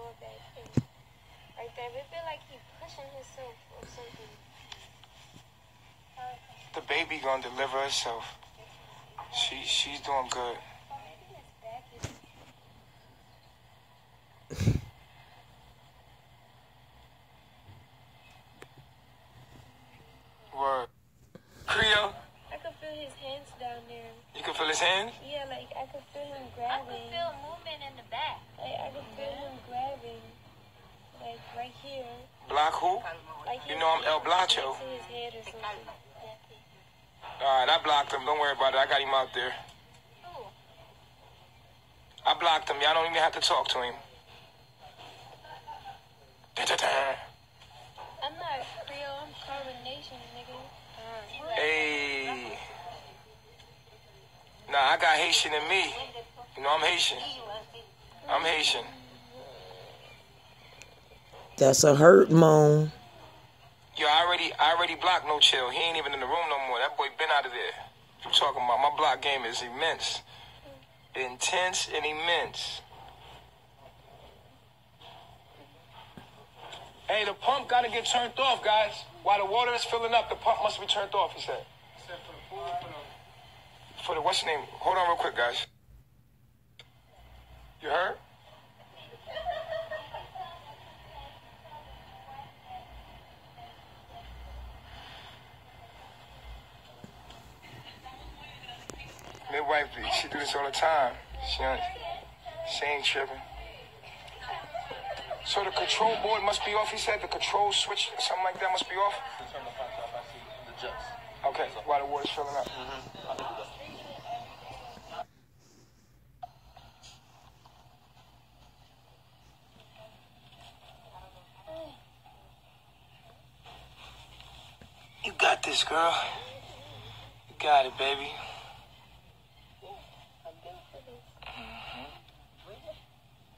lower back pain. Right there. But it feel like he pushing himself or something. The baby gonna deliver herself. She's doing good. Word. Creo? I can feel his hands down there. You can feel his hands? Yeah, like I can feel him grabbing. I can feel movement in the back. Like I can feel him grabbing. Like right here. Block who? Like You know I'm El Blacho. to his head or something. Alright, I blocked him. Don't worry about it. I got him out there. I blocked him. Y'all don't even have to talk to him. I'm not Creole, I'm Coronation, nigga. Hey. Nah, I got Haitian in me. You know I'm Haitian. I'm Haitian. That's a hurt moan. Yo, I already blocked No Chill. He ain't even in the room no more. That boy been out of there. What you talking about? My block game is immense. Intense and immense. Hey, the pump gotta get turned off, guys. While the water is filling up, the pump must be turned off, he said. For the what's the name? Hold on real quick, guys. You heard? Midwife, she do this all the time. She ain't tripping. So the control board must be off, he said? The control switch, something like that must be off? Turn the pump off, I see the jets. Okay, while the water's filling up. You got this, girl. You got it, baby.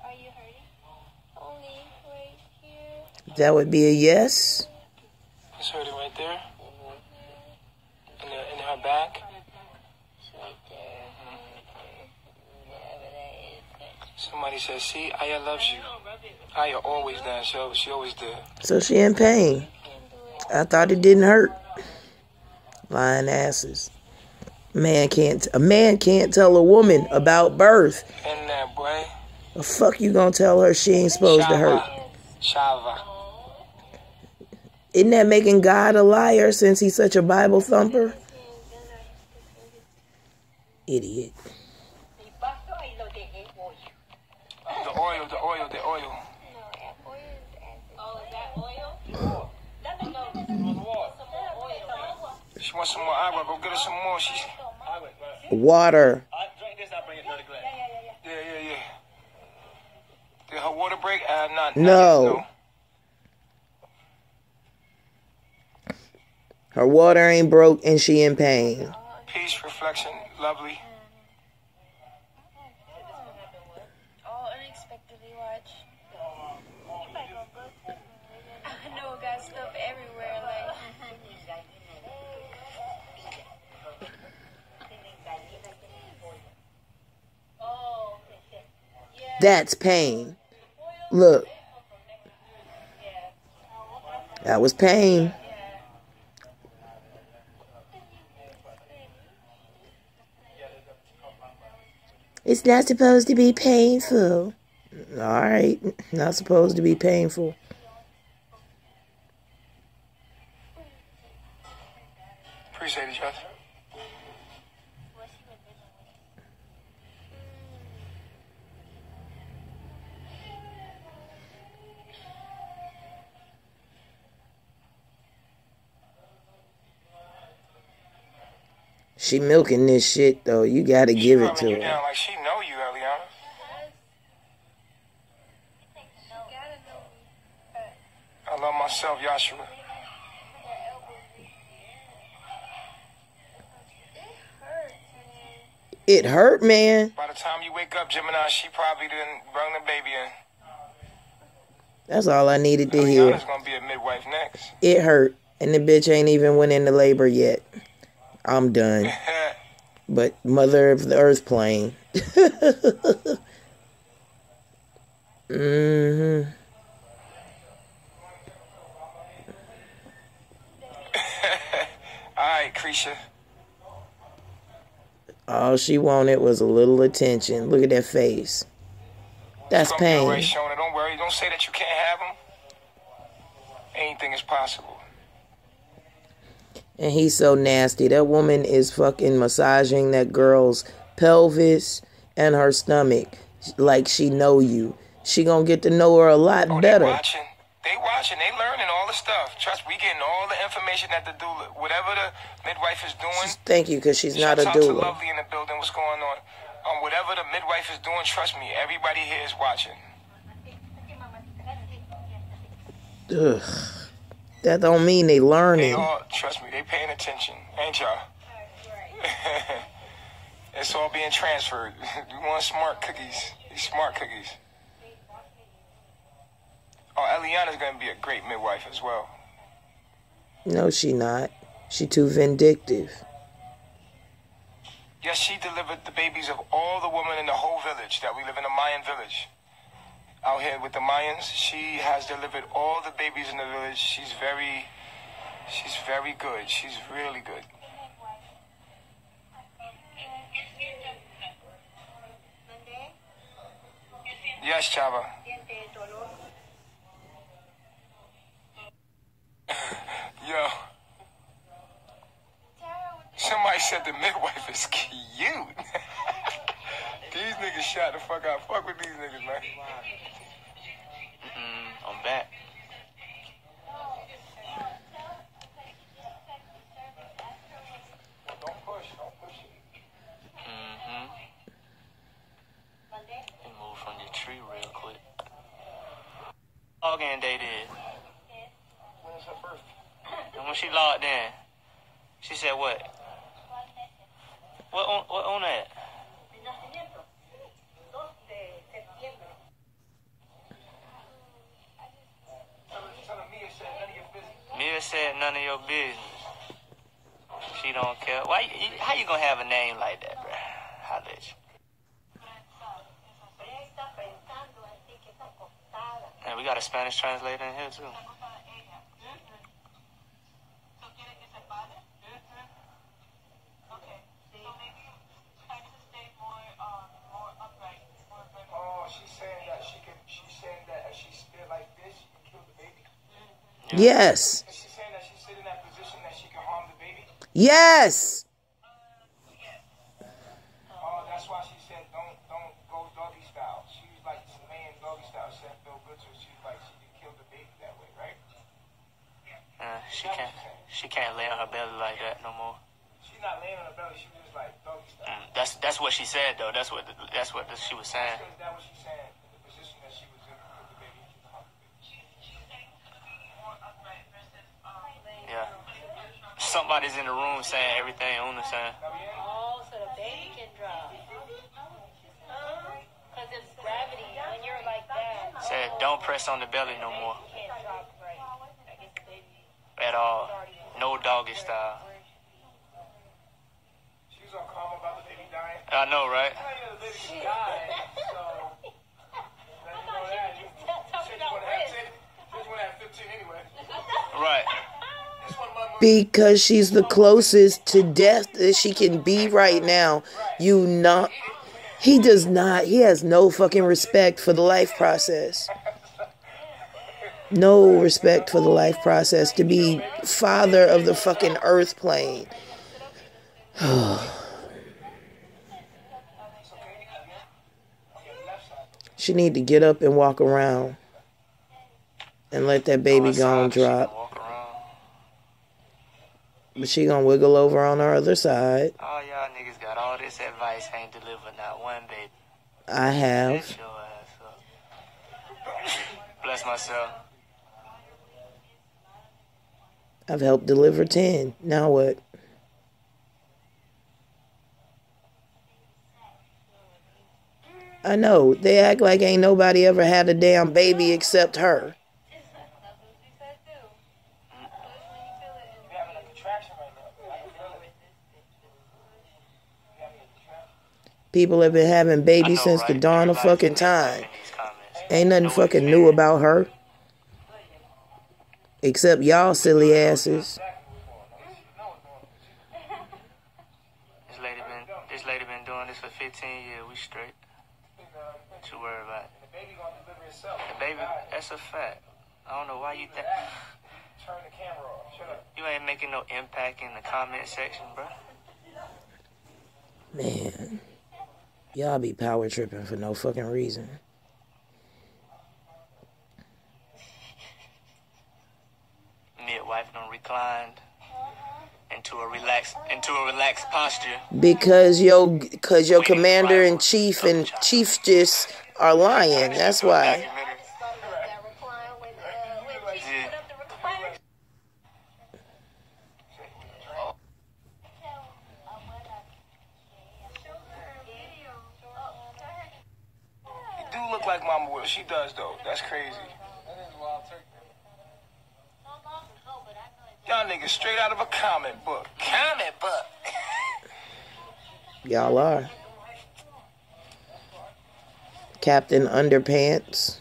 Are you hurting? Only right here. That would be a yes. It's hurting right there. In her back. It's right there. Somebody said, see, Aya loves you. Aya always does. She always did. So she in pain. I thought it didn't hurt. Lying asses. A man can't tell a woman about birth. In that boy. The fuck you gonna tell her she ain't supposed to hurt? Shava. Isn't that making God a liar since he's such a Bible thumper? Idiot. The oil. Oh, is that oil? She wants some more agua. Go get her some more. She's Water. I drink this, I bring it to the glass. yeah. Did her water break? Not No. Her water ain't broke and she in pain. Peace, reflection, lovely. Oh, unexpectedly watch. I know it got stuff everywhere, like. That's pain. Look. That was pain. It's not supposed to be painful. Alright. Not supposed to be painful. Appreciate it, Josh. She milking this shit, though. You gotta give it to You her. down like she know you, Eliana. I love myself, Yashua. It hurt, man. By the time you wake up, Gemini, she probably didn't bring the baby in. That's all I needed to hear. Eliana's gonna be a midwife next. It hurt. And the bitch ain't even went into labor yet. I'm done. But Mother of the Earth plane. Mm-hmm. Alright, Creisha. All she wanted was a little attention. Look at that face. That's It's gonna be alright, pain. Shona. Don't worry. Don't say that you can't have them. Anything is possible. And he's so nasty. That woman is fucking massaging that girl's pelvis and her stomach like she know you. She gonna get to know her a lot better. They watching. They learning all the stuff. Trust me, we getting all the information that the doula, whatever the midwife is doing. Thank you, because she's not a Shout out to doula. Lovely in the building. What's going on? Whatever the midwife is doing, trust me, everybody here is watching. Ugh. That don't mean they learning. They all, trust me, they paying attention, ain't y'all? It's all being transferred. You want smart cookies? These smart cookies. Oh, Eliana's gonna be a great midwife as well. No, she not. She too vindictive. Yes, she delivered the babies of all the women in the whole village that we live in a Mayan village. Out here with the Mayans, she has delivered all the babies in the village. She's very good. She's really good. Yes, Chava. Yo. Somebody said the midwife is cute. These niggas shot the fuck out. Fuck with these niggas, man. I'm back. Don't push it. And move from your tree real quick. Login date is. When is her birthday? And when she logged in, she said what? What on that? Mia said none of your business. She don't care. How you gonna have a name like that, bruh? How did you? And we got a Spanish translator in here too. She's saying that if she spit like this, she can kill the baby. Yes. She's saying that she's sitting in that position that she can harm the baby. Yes. Oh, that's why she said don't go doggy style. She was like laying doggy style. Said feel good to her. She's like she can kill the baby that way, right? She can't lay on her belly like that no more. She's not laying on her belly. She was just like doggy style. That's what she said though. That's what she was saying. Is that what she's saying? The position that she was in with the baby. Yeah. Somebody's in the room saying everything Una saying. Oh, so the baby can drop. Because it's gravity. When you're like that, Said don't press on the belly no more. you can't drop right. I guess the baby At all. No doggy style. She was all calm about the baby dying. I know, right? I know the baby can die, so let you know that. She just want to have 15 anyway. Right. Because she's the closest to death that she can be right now. He has no fucking respect for the life process. No respect for the life process to be father of the fucking earth plane. She need to get up and walk around and let that baby go and drop. But she gonna wiggle over on her other side. All y'all niggas got all this advice, ain't delivered not one baby. I have. Shut your ass up. Bless myself. I've helped deliver 10. Now what? I know. They act like ain't nobody ever had a damn baby except her. People have been having babies since the dawn of fucking time. Ain't nothing fucking new about her. Except y'all silly asses. This lady been doing this for 15 years. We straight. What you worry about? The baby, that's a fact. I don't know why you think. Turn the camera off. Shut up. You ain't making no impact in the comment section, bro. Man, y'all be power tripping for no fucking reason. Midwife done reclined into a relaxed posture. Because your commander in chief and chief just are lying. That's why. You do look like Mama Will. She does though. That's crazy. Y'all niggas straight out of a comic book. Comic book. Y'all are. Captain Underpants.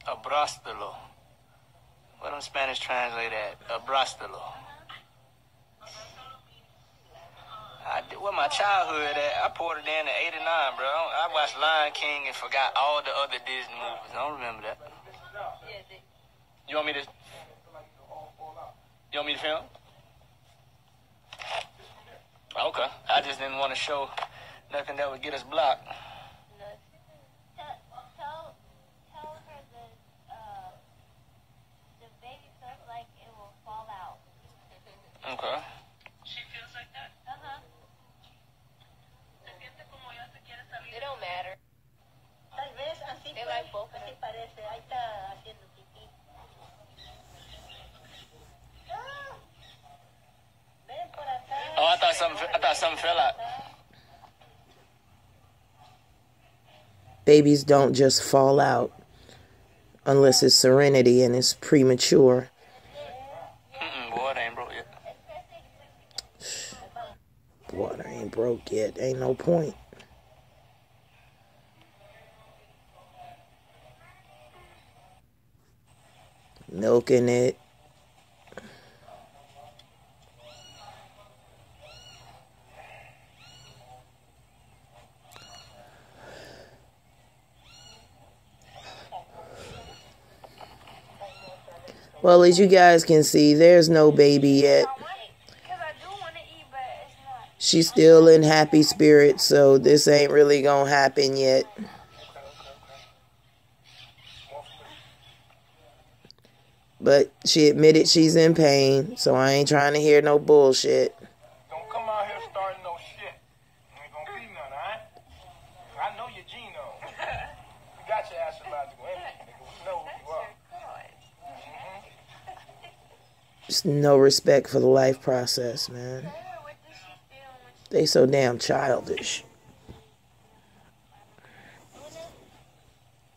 Abrastelo. What them Spanish translate at? Abrastelo. Where my childhood at? I poured it in at 89, bro. I watched Lion King and forgot all the other Disney movies. I don't remember that. You want me to film? Okay. I just didn't want to show nothing that would get us blocked. Tell her the baby feels like it will fall out. Okay. She feels like that? Uh-huh. It don't matter. Tal vez así, They like both of así them. parece. Ahí está haciendo pipí. Ven por acá. Oh, I thought something fell out. Babies don't just fall out unless it's Serenity and it's premature. Water ain't broke yet. Water ain't broke yet. Ain't no point. Milking it. Well, as you guys can see, there's no baby yet. Because I do want to eat, but it's not. She's still in happy spirits, so this ain't really gonna happen yet. But she admitted she's in pain, so I ain't trying to hear no bullshit. Don't come out here starting no shit. Ain't gonna be none, alright? I know your genome. We got your astrological energy, nigga. We know who you are. Just no respect for the life process, man. What does she feel when she... They so damn childish.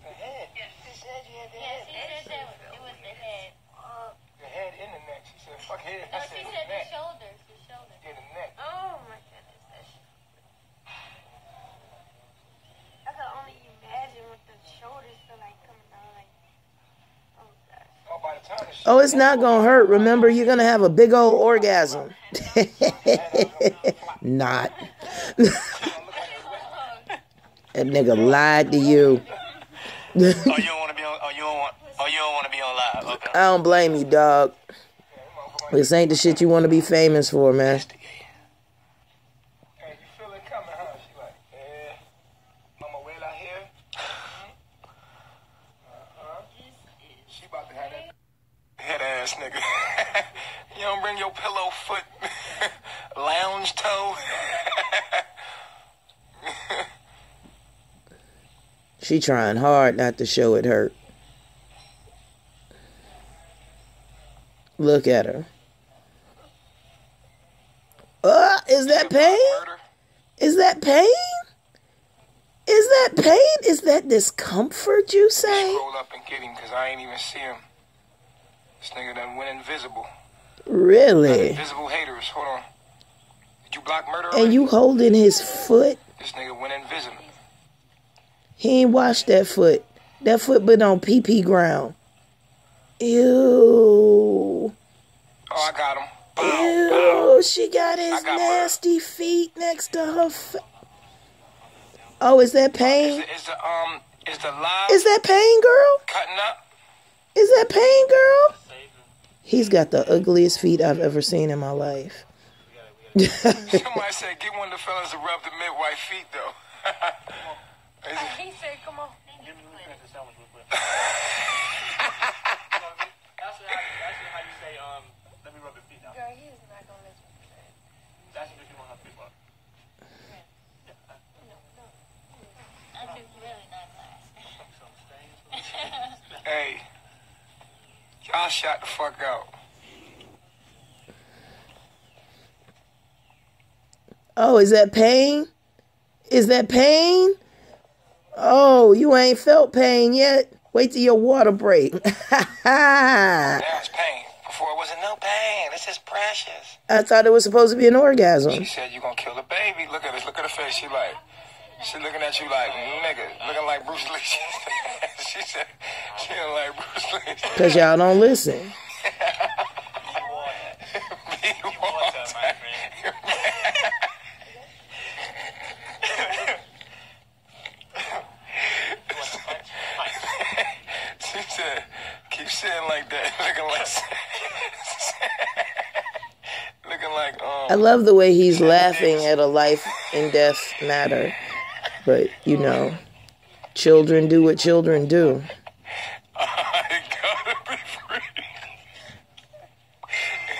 The head. She said you had the Yeah, head. she said that it was the head. The head in the neck. She said, fuck head. No, I she said said the the neck. shoulders. The shoulders. Yeah, the neck. Oh my goodness. I can only imagine what the shoulders feel like coming down. Like, oh gosh. Oh, by the time the shit Oh, it's not gonna hurt. Remember, you're gonna have a big old orgasm. Not. That nigga lied to you. Oh, you don't want to be on. You don't want to be on live. Okay. I don't blame you, dog. This ain't the shit you want to be famous for, man. Hey, you feel it coming, huh? She like, Mama Wela here. She about to have that head ass nigga. You don't bring your pillow foot, lounge toe. She trying hard not to show it hurt. Look at her. Is that pain? Is that pain? Is that pain? Is that discomfort, you say? Roll up and get him, because I ain't even see him. This nigga done went invisible. Really? Invisible haters. Hold on. Did you block murder And you holding his foot? This nigga went and visit him. He ain't washed that foot. That foot been on pee-pee ground. Ew. Oh, I got him. Ew, she got his nasty feet next to her Oh, is that pain? Is the live Is that pain, girl? cutting up? Is that pain, girl? He's got the ugliest feet I've ever seen in my life. Somebody said, get one of the fellas to rub the midwife feet, though. He said, come on. That's how you say, let me rub your feet now. Girl, he is not going to let you do that. That's because you want her feet rub. I think really not nice. Hey, y'all shut the fuck out. Oh, is that pain? Is that pain? Oh, you ain't felt pain yet? Wait till your water break. Now it's pain. Before it wasn't no pain. This is precious. I thought it was supposed to be an orgasm. She said, you gonna kill the baby. Look at this. Look at her face. She looking at you like, nigga, looking like Bruce Lee. She said, she didn't like Bruce Lee. Because y'all don't listen. Be water, my friend. She said, keep saying like that, looking like I love the way he's laughing at a life and death matter. But, you know, children do what children do. I gotta be free.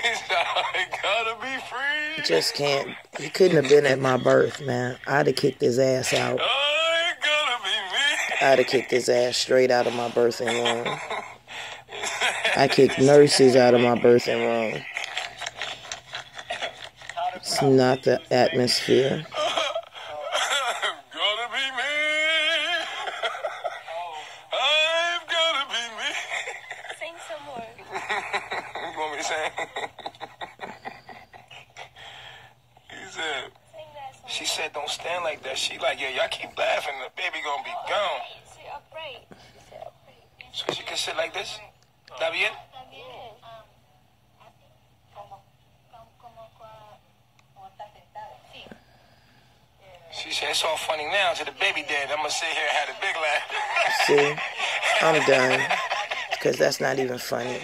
He said, I gotta be free. Just can't. He couldn't have been at my birth, man. I'd have kicked his ass out. I gotta be me. I'd have kicked his ass straight out of my birthing room. I kicked nurses out of my birthing room. It's not the atmosphere. I've gotta be me. I've gotta be me. Sing some more. You want me to sing? He said, Sing that song. she said, don't stand like that. She like, yeah, y'all keep laughing. The baby gonna be gone. She upright. She said upright. So she can sit like this? That be it? She said, it's all funny now till the baby dead. I'm gonna sit here and have a big laugh. See? I'm done. Because that's not even funny.